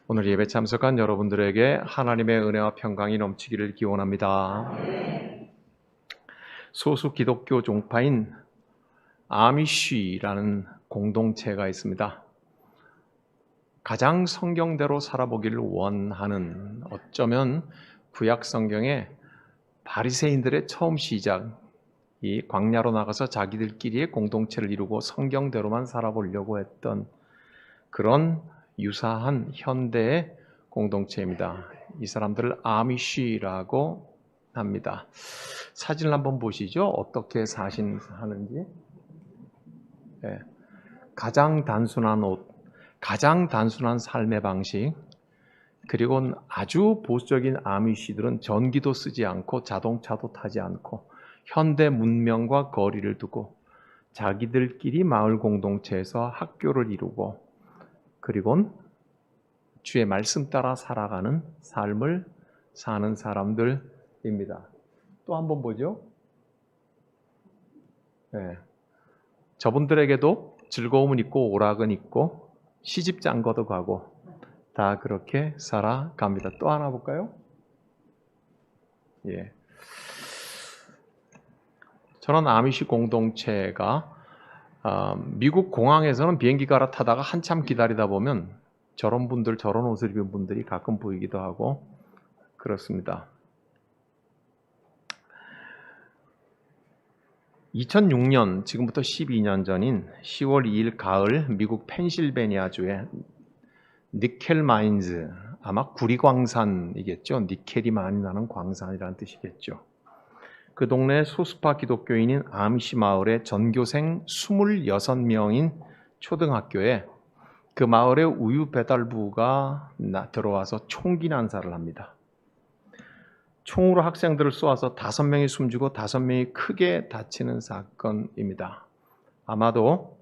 오늘 예배 참석한 여러분들에게 하나님의 은혜와 평강이 넘치기를 기원합니다. 소수 기독교 종파인 아미쉬라는 공동체가 있습니다. 가장 성경대로 살아보기를 원하는, 어쩌면 구약 성경의 바리새인들의 처음 시작이 광야로 나가서 자기들끼리의 공동체를 이루고 성경대로만 살아보려고 했던 그런 유사한 현대의 공동체입니다. 이 사람들을 아미쉬라고 합니다. 사진을 한번 보시죠. 어떻게 사는지. 네. 가장 단순한 옷, 가장 단순한 삶의 방식, 그리고 아주 보수적인 아미쉬들은 전기도 쓰지 않고 자동차도 타지 않고 현대 문명과 거리를 두고 자기들끼리 마을 공동체에서 학교를 이루고 그리고 주의 말씀 따라 살아가는 삶을 사는 사람들입니다. 또 한번 보죠. 네. 저분들에게도 즐거움은 있고 오락은 있고 시집 장가도 가고 다 그렇게 살아갑니다. 또 하나 볼까요? 예. 저는 아미시 공동체가 미국 공항에서는 비행기 갈아타다가 한참 기다리다 보면 저런 분들, 저런 옷을 입은 분들이 가끔 보이기도 하고 그렇습니다. 2006년, 지금부터 12년 전인 10월 2일 가을 미국 펜실베니아주의 니켈 마인즈, 아마 구리광산이겠죠. 니켈이 많이 나는 광산이라는 뜻이겠죠. 그 동네 소수파 기독교인인 아미시 마을의 전교생 26명인 초등학교에 그 마을의 우유 배달부가 들어와서 총기 난사를 합니다. 총으로 학생들을 쏘아서 5명이 숨지고 5명이 크게 다치는 사건입니다. 아마도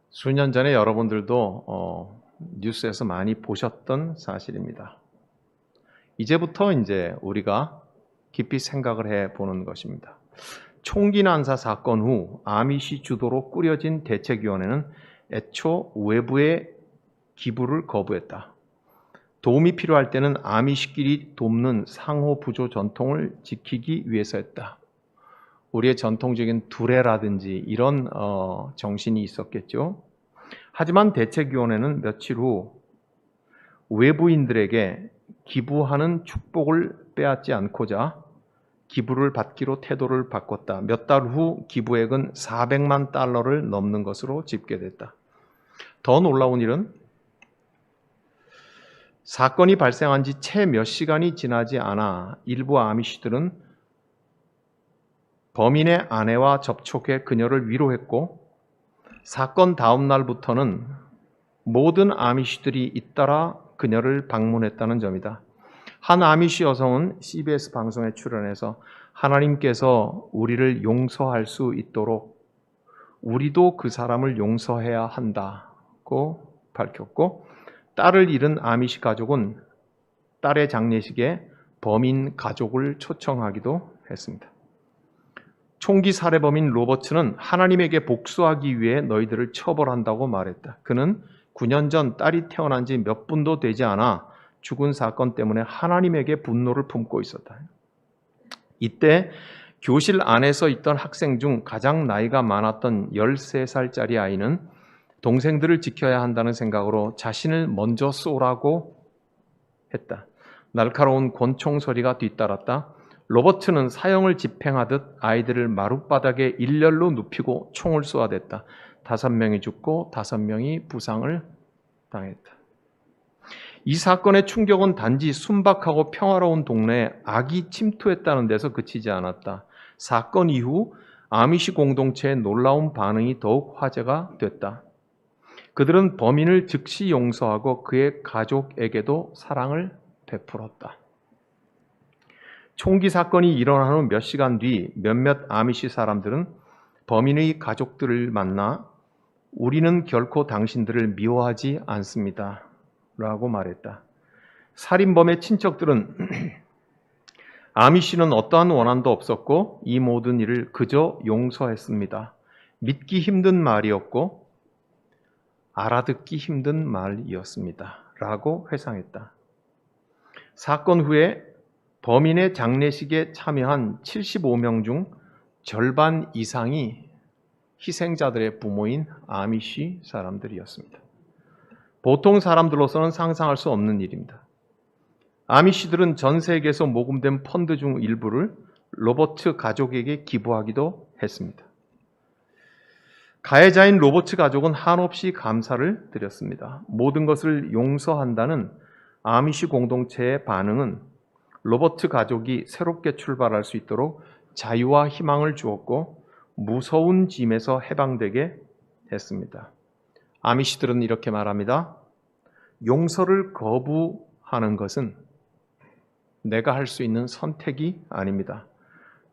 수년 전에 여러분들도 뉴스에서 많이 보셨던 사실입니다. 이제부터 우리가 깊이 생각을 해보는 것입니다. 총기 난사 사건 후 아미시 주도로 꾸려진 대책위원회는 애초 외부의 기부를 거부했다. 도움이 필요할 때는 아미시끼리 돕는 상호 부조 전통을 지키기 위해서였다. 우리의 전통적인 두레라든지 이런 정신이 있었겠죠. 하지만 대책위원회는 며칠 후 외부인들에게 기부하는 축복을 빼앗지 않고자 기부를 받기로 태도를 바꿨다. 몇 달 후 기부액은 400만 달러를 넘는 것으로 집계됐다. 더 놀라운 일은 사건이 발생한 지 채 몇 시간이 지나지 않아 일부 아미시들은 범인의 아내와 접촉해 그녀를 위로했고 사건 다음 날부터는 모든 아미시들이 잇따라 그녀를 방문했다는 점이다. 한 아미시 여성은 CBS 방송에 출연해서 하나님께서 우리를 용서할 수 있도록 우리도 그 사람을 용서해야 한다고 밝혔고 딸을 잃은 아미시 가족은 딸의 장례식에 범인 가족을 초청하기도 했습니다. 총기 살해범인 로버츠는 하나님에게 복수하기 위해 너희들을 처벌한다고 말했다. 그는 9년 전 딸이 태어난 지 몇 분도 되지 않아 죽은 사건 때문에 하나님에게 분노를 품고 있었다. 이때 교실 안에서 있던 학생 중 가장 나이가 많았던 13살짜리 아이는 동생들을 지켜야 한다는 생각으로 자신을 먼저 쏘라고 했다. 날카로운 권총 소리가 뒤따랐다. 로버트는 사형을 집행하듯 아이들을 마룻바닥에 일렬로 눕히고 총을 쏘아댔다. 5명이 죽고 5명이 부상을 당했다. 이 사건의 충격은 단지 순박하고 평화로운 동네에 악이 침투했다는 데서 그치지 않았다. 사건 이후 아미시 공동체의 놀라운 반응이 더욱 화제가 됐다. 그들은 범인을 즉시 용서하고 그의 가족에게도 사랑을 베풀었다. 총기 사건이 일어난 후 몇 시간 뒤 몇몇 아미시 사람들은 범인의 가족들을 만나 우리는 결코 당신들을 미워하지 않습니다. 라고 말했다. 살인범의 친척들은 아미시는 어떠한 원한도 없었고 이 모든 일을 그저 용서했습니다. 믿기 힘든 말이었고 알아듣기 힘든 말이었습니다. 라고 회상했다. 사건 후에 범인의 장례식에 참여한 75명 중 절반 이상이 희생자들의 부모인 아미시 사람들이었습니다. 보통 사람들로서는 상상할 수 없는 일입니다. 아미시들은 전 세계에서 모금된 펀드 중 일부를 로버트 가족에게 기부하기도 했습니다. 가해자인 로버트 가족은 한없이 감사를 드렸습니다. 모든 것을 용서한다는 아미시 공동체의 반응은 로버트 가족이 새롭게 출발할 수 있도록 자유와 희망을 주었고 무서운 짐에서 해방되게 했습니다. 아미시들은 이렇게 말합니다. 용서를 거부하는 것은 내가 할 수 있는 선택이 아닙니다.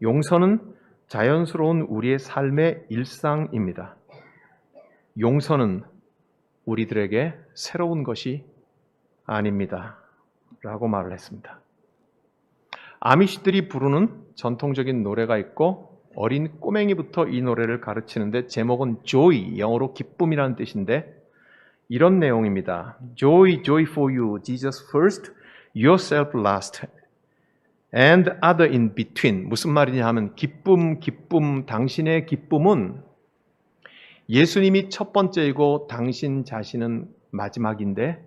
용서는 자연스러운 우리의 삶의 일상입니다. 용서는 우리들에게 새로운 것이 아닙니다. 라고 말을 했습니다. 아미시들이 부르는 전통적인 노래가 있고 어린 꼬맹이부터 이 노래를 가르치는데 제목은 joy, 영어로 기쁨이라는 뜻인데 이런 내용입니다. Joy, joy for you, Jesus first, yourself last, and other in between. 무슨 말이냐 하면 기쁨, 당신의 기쁨은 예수님이 첫 번째이고 당신 자신은 마지막인데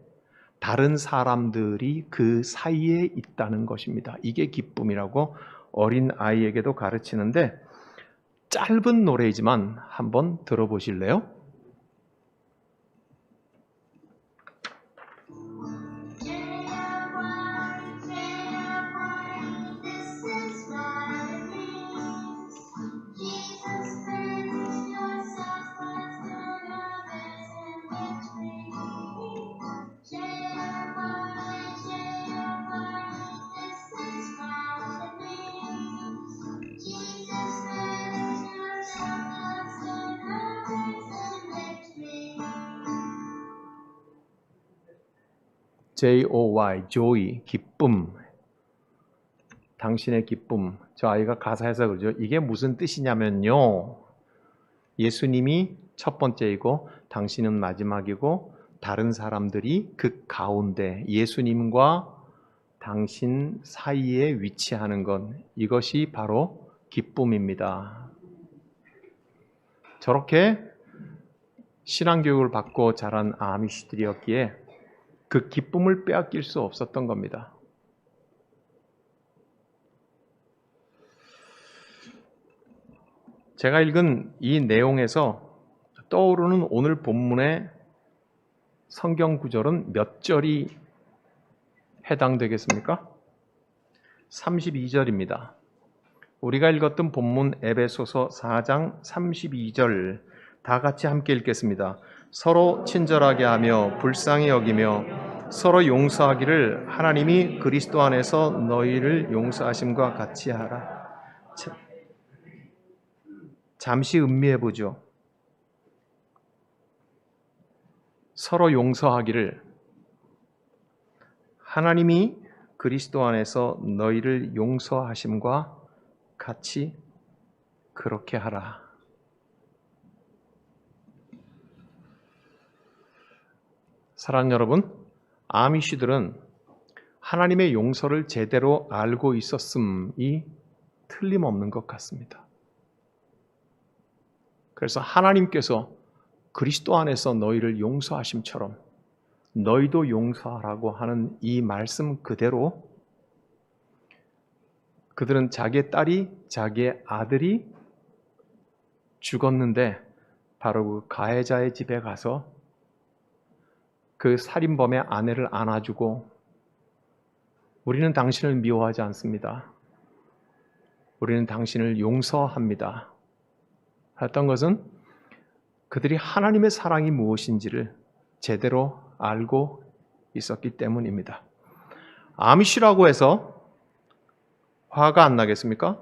다른 사람들이 그 사이에 있다는 것입니다. 이게 기쁨이라고 어린 아이에게도 가르치는데 짧은 노래이지만 한번 들어보실래요? Joy, joy, 기쁨. 당신의 기쁨. 저 아이가 가사 해석을 이게 무슨 뜻이냐면요. 예수님이 첫 번째이고 당신은 마지막이고 다른 사람들이 그 가운데 예수님과 당신 사이에 위치하는 것. 이것이 바로 기쁨입니다. 저렇게 신앙교육을 받고 자란 아미시들이었기에 그 기쁨을 빼앗길 수 없었던 겁니다. 제가 읽은 이 내용에서 떠오르는 오늘 본문의 성경 구절은 몇 절이 해당되겠습니까? 32절입니다. 우리가 읽었던 본문 에베소서 4장 32절 다 같이 함께 읽겠습니다. 서로 친절하게 하며 불쌍히 여기며 서로 용서하기를 하나님이 그리스도 안에서 너희를 용서하심과 같이 하라. 잠시 음미해 보죠. 서로 용서하기를 하나님이 그리스도 안에서 너희를 용서하심과 같이 그렇게 하라. 사랑하는 여러분, 아미시들은 하나님의 용서를 제대로 알고 있었음이 틀림없는 것 같습니다. 그래서 하나님께서 그리스도 안에서 너희를 용서하심처럼 너희도 용서하라고 하는 이 말씀 그대로 그들은 자기의 딸이, 자기의 아들이 죽었는데 바로 그 가해자의 집에 가서 그 살인범의 아내를 안아주고 우리는 당신을 미워하지 않습니다. 우리는 당신을 용서합니다. 했던 것은 그들이 하나님의 사랑이 무엇인지를 제대로 알고 있었기 때문입니다. 아미시라고 해서 화가 안 나겠습니까?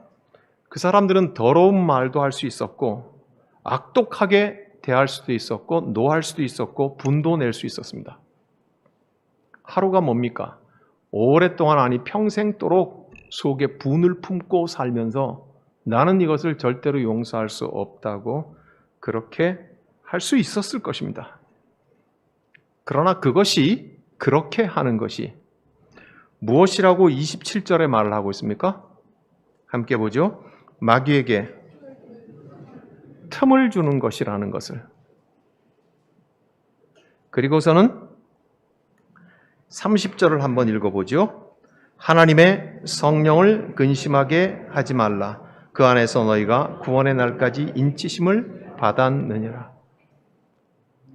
그 사람들은 더러운 말도 할 수 있었고 악독하게 대할 수도 있었고 노할 수도 있었고 분도 낼 수 있었습니다. 하루가 뭡니까? 오랫동안 아니 평생도록 속에 분을 품고 살면서 나는 이것을 절대로 용서할 수 없다고 그렇게 할 수 있었을 것입니다. 그러나 그것이 그렇게 하는 것이 무엇이라고 27절에 말을 하고 있습니까? 함께 보죠. 마귀에게 틈을 주는 것이라는 것을. 그리고서는 30절을 한번 읽어보죠. 하나님의 성령을 근심하게 하지 말라. 그 안에서 너희가 구원의 날까지 인치심을 받았느니라.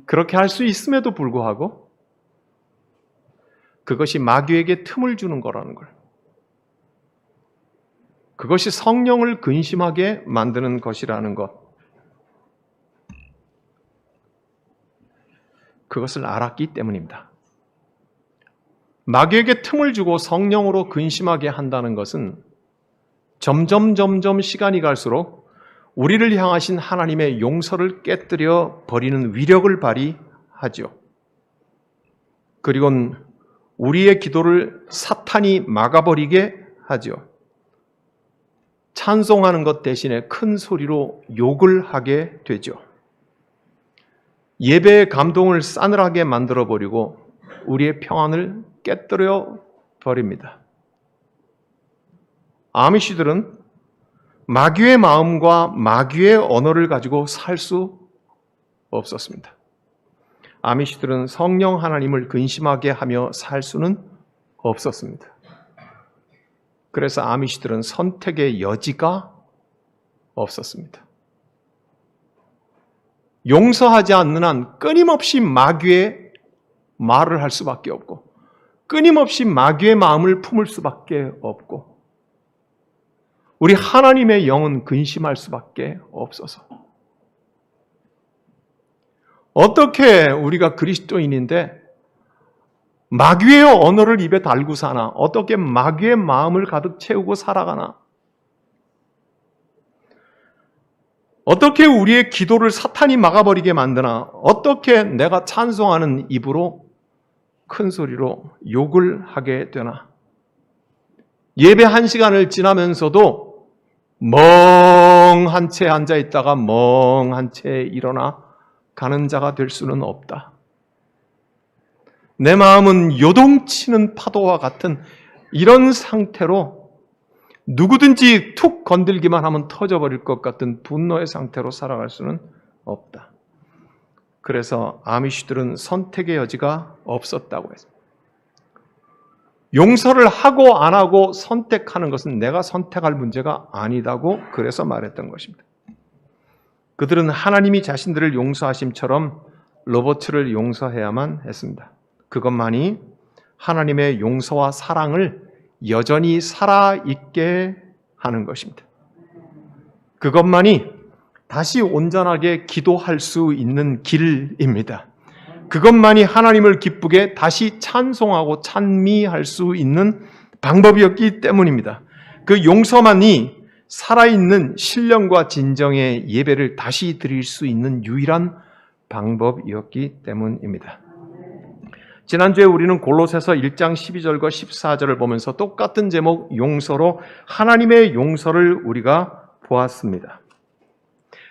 그렇게 할 수 있음에도 불구하고 그것이 마귀에게 틈을 주는 거라는 걸. 그것이 성령을 근심하게 만드는 것이라는 것. 그것을 알았기 때문입니다. 마귀에게 틈을 주고 성령으로 근심하게 한다는 것은 점점 시간이 갈수록 우리를 향하신 하나님의 용서를 깨뜨려 버리는 위력을 발휘하죠. 그리고 우리의 기도를 사탄이 막아버리게 하죠. 찬송하는 것 대신에 큰 소리로 욕을 하게 되죠. 예배의 감동을 싸늘하게 만들어버리고 우리의 평안을 깨뜨려 버립니다. 아미시들은 마귀의 마음과 마귀의 언어를 가지고 살 수 없었습니다. 아미시들은 성령 하나님을 근심하게 하며 살 수는 없었습니다. 그래서 아미시들은 선택의 여지가 없었습니다. 용서하지 않는 한 끊임없이 마귀의 말을 할 수밖에 없고 끊임없이 마귀의 마음을 품을 수밖에 없고 우리 하나님의 영은 근심할 수밖에 없어서 어떻게 우리가 그리스도인인데 마귀의 언어를 입에 달고 사나? 어떻게 마귀의 마음을 가득 채우고 살아가나? 어떻게 우리의 기도를 사탄이 막아버리게 만드나? 어떻게 내가 찬송하는 입으로 큰 소리로 욕을 하게 되나? 예배 1시간을 지나면서도 멍한 채 앉아있다가 멍한 채 일어나 가는 자가 될 수는 없다. 내 마음은 요동치는 파도와 같은 이런 상태로 누구든지 툭 건들기만 하면 터져버릴 것 같은 분노의 상태로 살아갈 수는 없다. 그래서 아미시들은 선택의 여지가 없었다고 했습니다. 용서를 하고 안 하고 선택하는 것은 내가 선택할 문제가 아니다고 그래서 말했던 것입니다. 그들은 하나님이 자신들을 용서하심처럼 로버트를 용서해야만 했습니다. 그것만이 하나님의 용서와 사랑을 여전히 살아있게 하는 것입니다. 그것만이 다시 온전하게 기도할 수 있는 길입니다. 그것만이 하나님을 기쁘게 다시 찬송하고 찬미할 수 있는 방법이었기 때문입니다. 그 용서만이 살아있는 신령과 진정의 예배를 다시 드릴 수 있는 유일한 방법이었기 때문입니다. 지난주에 우리는 골로새서 1장 12절과 14절을 보면서 똑같은 제목 용서로 하나님의 용서를 우리가 보았습니다.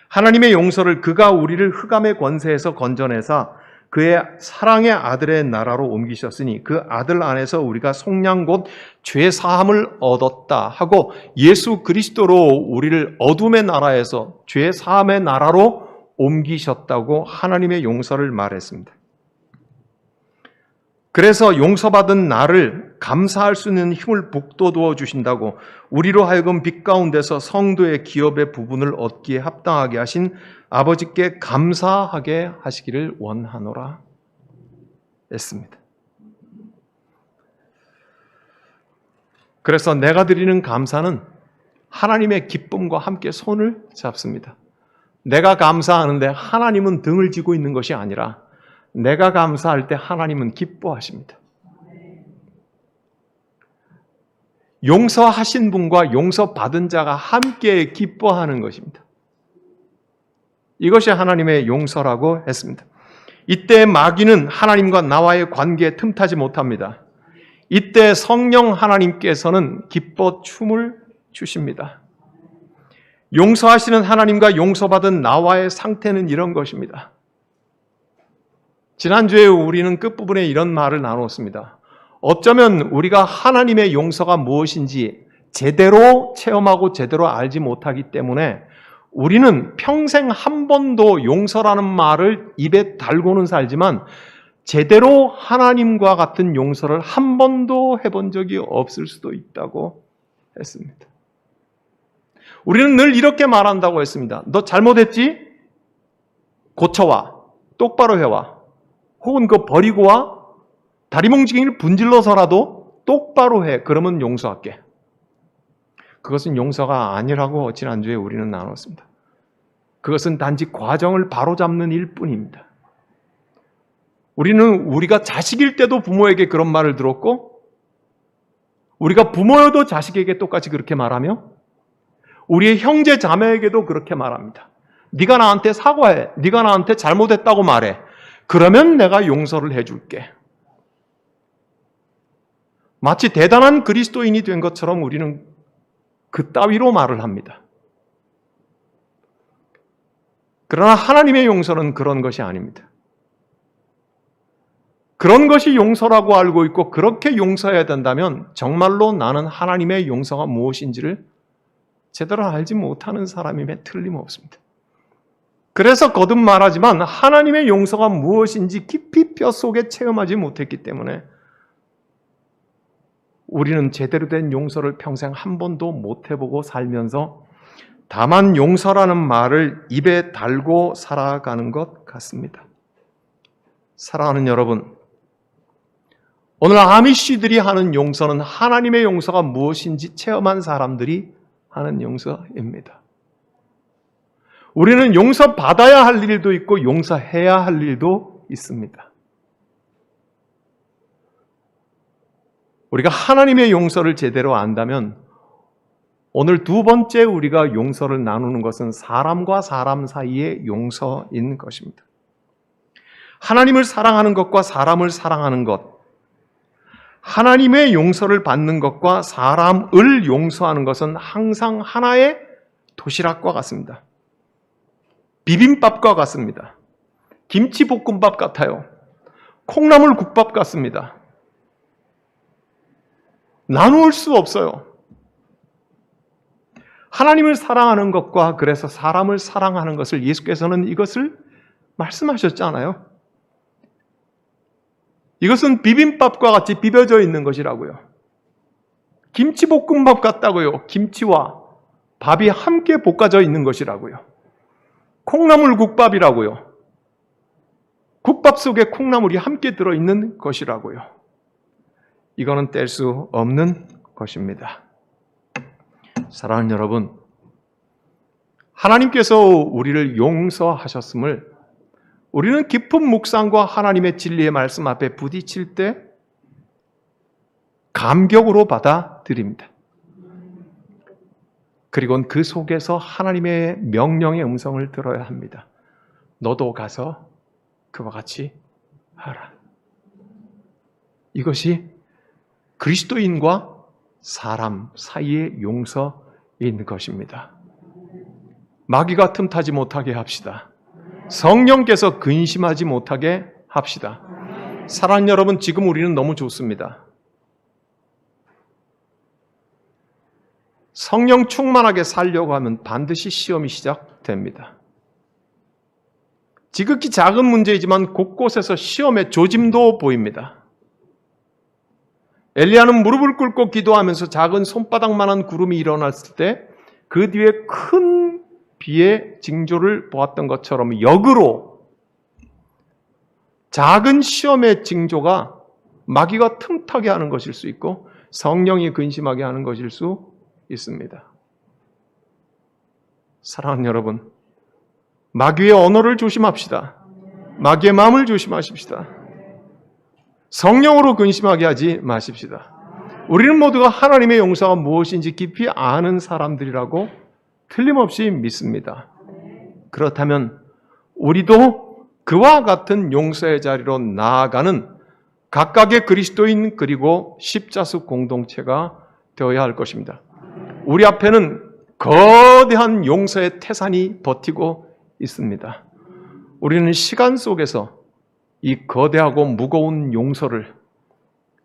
하나님의 용서를 그가 우리를 흑암의 권세에서 건져내사 그의 사랑의 아들의 나라로 옮기셨으니 그 아들 안에서 우리가 속량 곧 죄 사함을 얻었다 하고 예수 그리스도로 우리를 어둠의 나라에서 죄 사함의 나라로 옮기셨다고 하나님의 용서를 말했습니다. 그래서 용서받은 나를 감사할 수 있는 힘을 북돋워 주신다고 우리로 하여금 빛 가운데서 성도의 기업의 부분을 얻기에 합당하게 하신 아버지께 감사하게 하시기를 원하노라 했습니다. 그래서 내가 드리는 감사는 하나님의 기쁨과 함께 손을 잡습니다. 내가 감사하는데 하나님은 등을 쥐고 있는 것이 아니라 내가 감사할 때 하나님은 기뻐하십니다. 용서하신 분과 용서받은 자가 함께 기뻐하는 것입니다. 이것이 하나님의 용서라고 했습니다. 이때 마귀는 하나님과 나와의 관계에 틈타지 못합니다. 이때 성령 하나님께서는 기뻐 춤을 추십니다. 용서하시는 하나님과 용서받은 나와의 상태는 이런 것입니다. 지난주에 우리는 끝부분에 이런 말을 나누었습니다. 어쩌면 우리가 하나님의 용서가 무엇인지 제대로 체험하고 제대로 알지 못하기 때문에 우리는 평생 한 번도 용서라는 말을 입에 달고는 살지만 제대로 하나님과 같은 용서를 한 번도 해본 적이 없을 수도 있다고 했습니다. 우리는 늘 이렇게 말한다고 했습니다. 너 잘못했지? 고쳐와. 똑바로 해와. 혹은 그거 버리고 와. 다리뭉치기를 분질러서라도 똑바로 해. 그러면 용서할게. 그것은 용서가 아니라고 지난주에 우리는 나눴습니다. 그것은 단지 과정을 바로잡는 일뿐입니다. 우리는 우리가 자식일 때도 부모에게 그런 말을 들었고 우리가 부모여도 자식에게 똑같이 그렇게 말하며 우리의 형제 자매에게도 그렇게 말합니다. 네가 나한테 사과해. 네가 나한테 잘못했다고 말해. 그러면 내가 용서를 해줄게. 마치 대단한 그리스도인이 된 것처럼 우리는 그따위로 말을 합니다. 그러나 하나님의 용서는 그런 것이 아닙니다. 그런 것이 용서라고 알고 있고 그렇게 용서해야 된다면 정말로 나는 하나님의 용서가 무엇인지를 제대로 알지 못하는 사람임에 틀림없습니다. 그래서 거듭 말하지만 하나님의 용서가 무엇인지 깊이 뼛속에 체험하지 못했기 때문에 우리는 제대로 된 용서를 평생 한 번도 못 해보고 살면서 다만 용서라는 말을 입에 달고 살아가는 것 같습니다. 사랑하는 여러분, 오늘 아미쉬들이 하는 용서는 하나님의 용서가 무엇인지 체험한 사람들이 하는 용서입니다. 우리는 용서받아야 할 일도 있고 용서해야 할 일도 있습니다. 우리가 하나님의 용서를 제대로 안다면 오늘 두 번째 우리가 용서를 나누는 것은 사람과 사람 사이의 용서인 것입니다. 하나님을 사랑하는 것과 사람을 사랑하는 것, 하나님의 용서를 받는 것과 사람을 용서하는 것은 항상 하나의 도시락과 같습니다. 비빔밥과 같습니다. 김치볶음밥 같아요. 콩나물 국밥 같습니다. 나눌 수 없어요. 하나님을 사랑하는 것과 그래서 사람을 사랑하는 것을 예수께서는 이것을 말씀하셨잖아요. 이것은 비빔밥과 같이 비벼져 있는 것이라고요. 김치볶음밥 같다고요. 김치와 밥이 함께 볶아져 있는 것이라고요. 콩나물 국밥이라고요. 국밥 속에 콩나물이 함께 들어있는 것이라고요. 이거는 뗄 수 없는 것입니다. 사랑하는 여러분, 하나님께서 우리를 용서하셨음을 우리는 깊은 묵상과 하나님의 진리의 말씀 앞에 부딪힐 때 감격으로 받아들입니다. 그리고 그 속에서 하나님의 명령의 음성을 들어야 합니다. 너도 가서 그와 같이 하라. 이것이 그리스도인과 사람 사이의 용서인 것입니다. 마귀가 틈타지 못하게 합시다. 성령께서 근심하지 못하게 합시다. 사랑하는 여러분, 지금 우리는 너무 좋습니다. 성령 충만하게 살려고 하면 반드시 시험이 시작됩니다. 지극히 작은 문제이지만 곳곳에서 시험의 조짐도 보입니다. 엘리야는 무릎을 꿇고 기도하면서 작은 손바닥만한 구름이 일어났을 때 그 뒤에 큰 비의 징조를 보았던 것처럼 역으로 작은 시험의 징조가 마귀가 틈타게 하는 것일 수 있고 성령이 근심하게 하는 것일 수 있습니다. 사랑하는 여러분, 마귀의 언어를 조심합시다. 마귀의 마음을 조심하십시다. 성령으로 근심하게 하지 마십시다. 우리는 모두가 하나님의 용서가 무엇인지 깊이 아는 사람들이라고 틀림없이 믿습니다. 그렇다면 우리도 그와 같은 용서의 자리로 나아가는 각각의 그리스도인 그리고 십자수 공동체가 되어야 할 것입니다. 우리 앞에는 거대한 용서의 태산이 버티고 있습니다. 우리는 시간 속에서 이 거대하고 무거운 용서를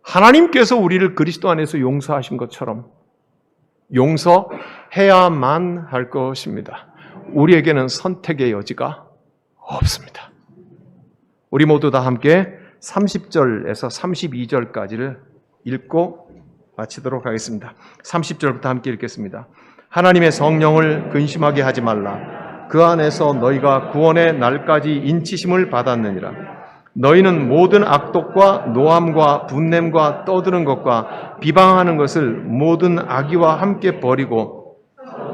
하나님께서 우리를 그리스도 안에서 용서하신 것처럼 용서해야만 할 것입니다. 우리에게는 선택의 여지가 없습니다. 우리 모두 다 함께 30절에서 32절까지를 읽고 마치도록 하겠습니다. 30절부터 함께 읽겠습니다. 하나님의 성령을 근심하게 하지 말라. 그 안에서 너희가 구원의 날까지 인치심을 받았느니라. 너희는 모든 악독과 노함과 분냄과 떠드는 것과 비방하는 것을 모든 악의와 함께 버리고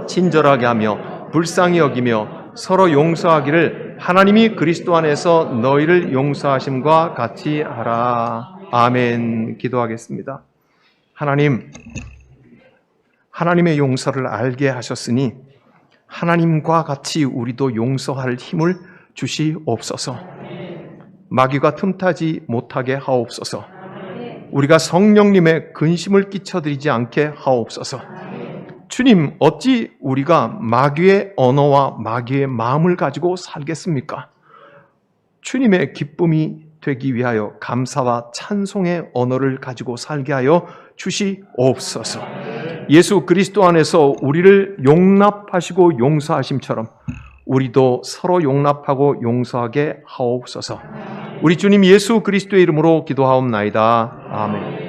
친절하게 하며 불쌍히 여기며 서로 용서하기를 하나님이 그리스도 안에서 너희를 용서하심과 같이 하라. 아멘. 기도하겠습니다. 하나님의 용서를 알게 하셨으니 하나님과 같이 우리도 용서할 힘을 주시옵소서. 마귀가 틈타지 못하게 하옵소서. 우리가 성령님의 근심을 끼쳐드리지 않게 하옵소서. 주님, 어찌 우리가 마귀의 언어와 마귀의 마음을 가지고 살겠습니까? 주님의 기쁨이 되기 위하여 감사와 찬송의 언어를 가지고 살게 하여 주시옵소서. 예수 그리스도 안에서 우리를 용납하시고 용서하심처럼 우리도 서로 용납하고 용서하게 하옵소서. 우리 주님 예수 그리스도의 이름으로 기도하옵나이다. 아멘.